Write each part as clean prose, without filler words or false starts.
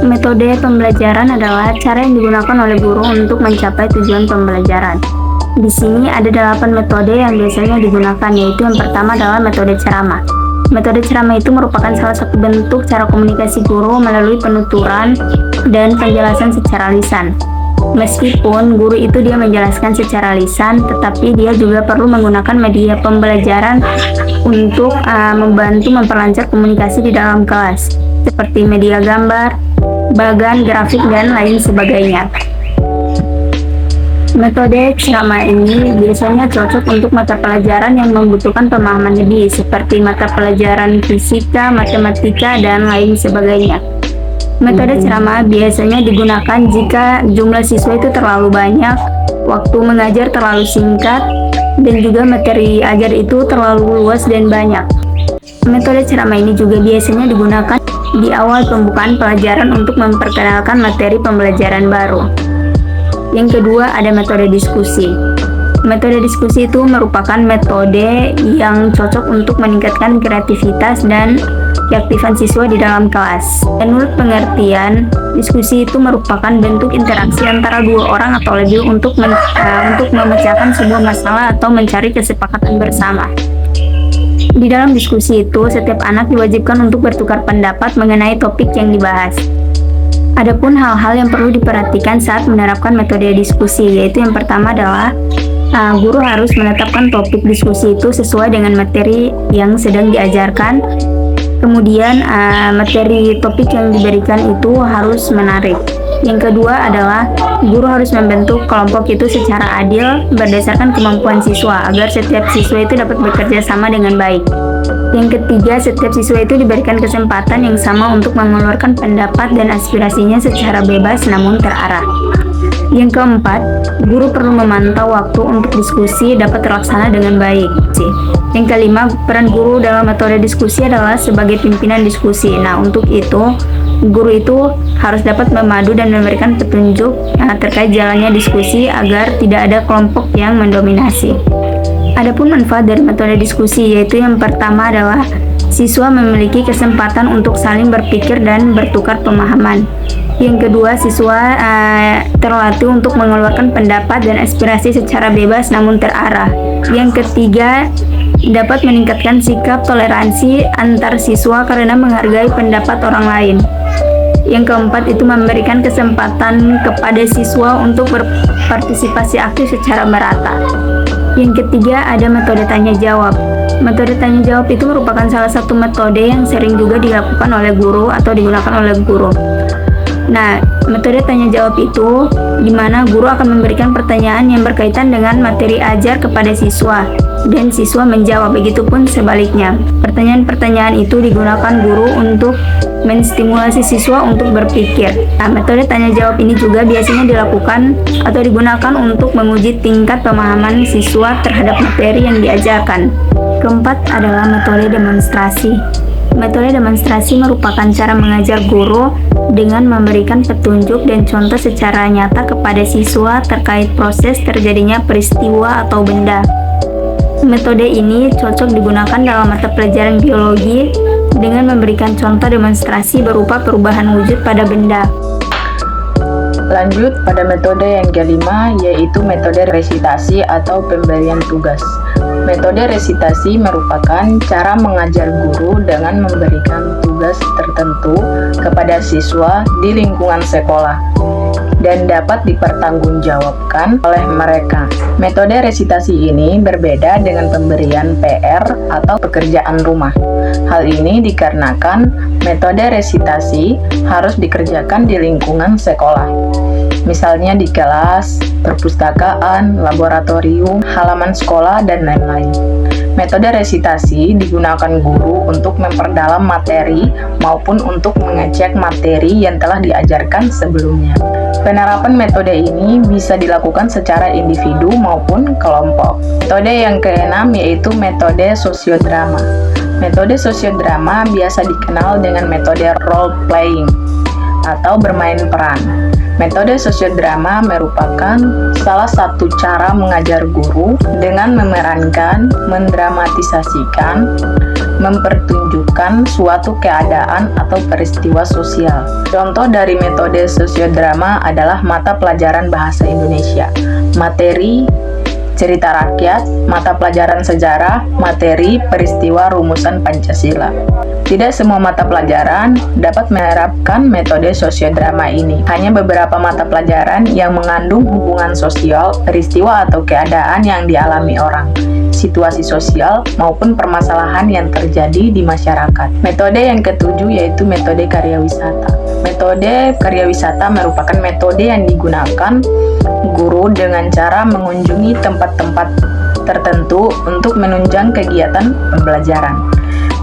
Metode pembelajaran adalah cara yang digunakan oleh guru untuk mencapai tujuan pembelajaran. Di sini ada 8 metode yang biasanya digunakan, yaitu yang pertama adalah metode ceramah. Metode ceramah itu merupakan salah satu bentuk cara komunikasi guru melalui penuturan dan penjelasan secara lisan. Meskipun guru itu dia menjelaskan secara lisan, tetapi dia juga perlu menggunakan media pembelajaran untuk membantu memperlancar komunikasi di dalam kelas, seperti media gambar, bagan, grafik, dan lain sebagainya. Metode ceramah ini biasanya cocok untuk mata pelajaran yang membutuhkan pemahaman lebih, seperti mata pelajaran fisika, matematika, dan lain sebagainya. Metode ceramah biasanya digunakan jika jumlah siswa itu terlalu banyak, waktu mengajar terlalu singkat, dan juga materi ajar itu terlalu luas dan banyak. Metode ceramah ini juga biasanya digunakan di awal pembukaan pelajaran untuk memperkenalkan materi pembelajaran baru. Yang kedua ada metode diskusi. Metode diskusi itu merupakan metode yang cocok untuk meningkatkan kreativitas dan keaktifan siswa di dalam kelas. Menurut pengertian, diskusi itu merupakan bentuk interaksi antara dua orang atau lebih untuk memecahkan sebuah masalah atau mencari kesepakatan bersama. Di dalam diskusi itu, setiap anak diwajibkan untuk bertukar pendapat mengenai topik yang dibahas. Adapun hal-hal yang perlu diperhatikan saat menerapkan metode diskusi, yaitu yang pertama adalah guru harus menetapkan topik diskusi itu sesuai dengan materi yang sedang diajarkan. Kemudian materi topik yang diberikan itu harus menarik. Yang kedua adalah guru harus membentuk kelompok itu secara adil berdasarkan kemampuan siswa agar setiap siswa itu dapat bekerja sama dengan baik. Yang ketiga, setiap siswa itu diberikan kesempatan yang sama untuk mengeluarkan pendapat dan aspirasinya secara bebas namun terarah. Yang keempat, guru perlu memantau waktu untuk diskusi dapat terlaksana dengan baik. Yang kelima, peran guru dalam metode diskusi adalah sebagai pimpinan diskusi. Nah, untuk itu, guru itu harus dapat memadu dan memberikan petunjuk terkait jalannya diskusi agar tidak ada kelompok yang mendominasi. Adapun manfaat dari metode diskusi, yaitu yang pertama adalah siswa memiliki kesempatan untuk saling berpikir dan bertukar pemahaman. Yang kedua, siswa terlatih untuk mengeluarkan pendapat dan aspirasi secara bebas namun terarah. Yang ketiga, dapat meningkatkan sikap toleransi antar siswa karena menghargai pendapat orang lain. Yang keempat, itu memberikan kesempatan kepada siswa untuk berpartisipasi aktif secara merata. Yang ketiga, ada metode tanya jawab. Metode tanya jawab itu merupakan salah satu metode yang sering juga dilakukan oleh guru atau digunakan oleh guru. Nah, metode tanya jawab itu di mana guru akan memberikan pertanyaan yang berkaitan dengan materi ajar kepada siswa dan siswa menjawab, begitupun sebaliknya. Pertanyaan-pertanyaan itu digunakan guru untuk menstimulasi siswa untuk berpikir. Nah, metode tanya jawab ini juga biasanya dilakukan atau digunakan untuk menguji tingkat pemahaman siswa terhadap materi yang diajarkan. Keempat adalah metode demonstrasi. Metode demonstrasi merupakan cara mengajar guru dengan memberikan petunjuk dan contoh secara nyata kepada siswa terkait proses terjadinya peristiwa atau benda. Metode ini cocok digunakan dalam mata pelajaran biologi dengan memberikan contoh demonstrasi berupa perubahan wujud pada benda. Lanjut pada metode yang kelima, yaitu metode resitasi atau pemberian tugas. Metode resitasi merupakan cara mengajar guru dengan memberikan tugas tertentu kepada siswa di lingkungan sekolah dan dapat dipertanggungjawabkan oleh mereka. Metode resitasi ini berbeda dengan pemberian PR atau pekerjaan rumah. Hal ini dikarenakan metode resitasi harus dikerjakan di lingkungan sekolah. Misalnya di kelas, perpustakaan, laboratorium, halaman sekolah, dan lain-lain. Metode resitasi digunakan guru untuk memperdalam materi maupun untuk mengecek materi yang telah diajarkan sebelumnya. Penerapan metode ini bisa dilakukan secara individu maupun kelompok. Metode yang keenam yaitu metode sosiodrama. Metode sosiodrama biasa dikenal dengan metode role playing atau bermain peran. Metode sosiodrama merupakan salah satu cara mengajar guru dengan memerankan, mendramatisasikan, mempertunjukkan suatu keadaan atau peristiwa sosial. Contoh dari metode sosiodrama adalah mata pelajaran bahasa Indonesia, materi cerita rakyat, mata pelajaran sejarah, materi peristiwa rumusan Pancasila. Tidak semua mata pelajaran dapat menerapkan metode sosiodrama ini. Hanya beberapa mata pelajaran yang mengandung hubungan sosial, peristiwa atau keadaan yang dialami orang, situasi sosial, maupun permasalahan yang terjadi di masyarakat. Metode yang ketujuh yaitu metode karya wisata. Metode karya wisata merupakan metode yang digunakan guru dengan cara mengunjungi tempat-tempat tertentu untuk menunjang kegiatan pembelajaran.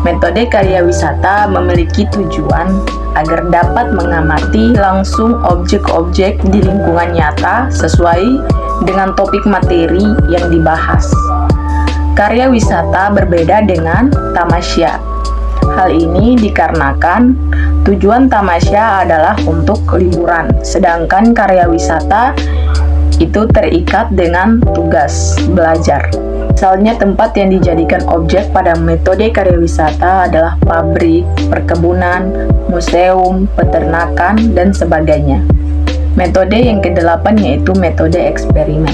Metode karya wisata memiliki tujuan agar dapat mengamati langsung objek-objek di lingkungan nyata sesuai dengan topik materi yang dibahas. Karya wisata berbeda dengan tamasya. Hal ini dikarenakan tujuan tamasya adalah untuk liburan, sedangkan karya wisata itu terikat dengan tugas belajar. Misalnya tempat yang dijadikan objek pada metode karya wisata adalah pabrik, perkebunan, museum, peternakan, dan sebagainya. Metode yang kedelapan yaitu metode eksperimen.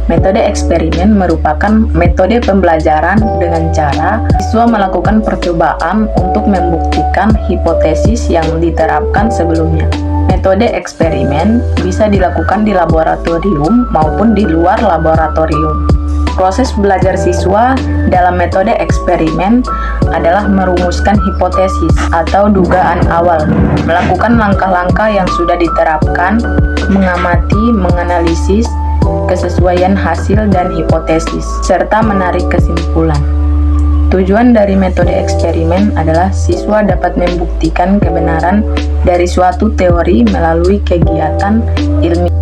Metode eksperimen merupakan metode pembelajaran dengan cara siswa melakukan percobaan untuk membuktikan hipotesis yang diterapkan sebelumnya. Metode eksperimen bisa dilakukan di laboratorium maupun di luar laboratorium. Proses belajar siswa dalam metode eksperimen adalah merumuskan hipotesis atau dugaan awal, melakukan langkah-langkah yang sudah diterapkan, mengamati, menganalisis kesesuaian hasil dan hipotesis, serta menarik kesimpulan. Tujuan dari metode eksperimen adalah siswa dapat membuktikan kebenaran dari suatu teori melalui kegiatan ilmiah.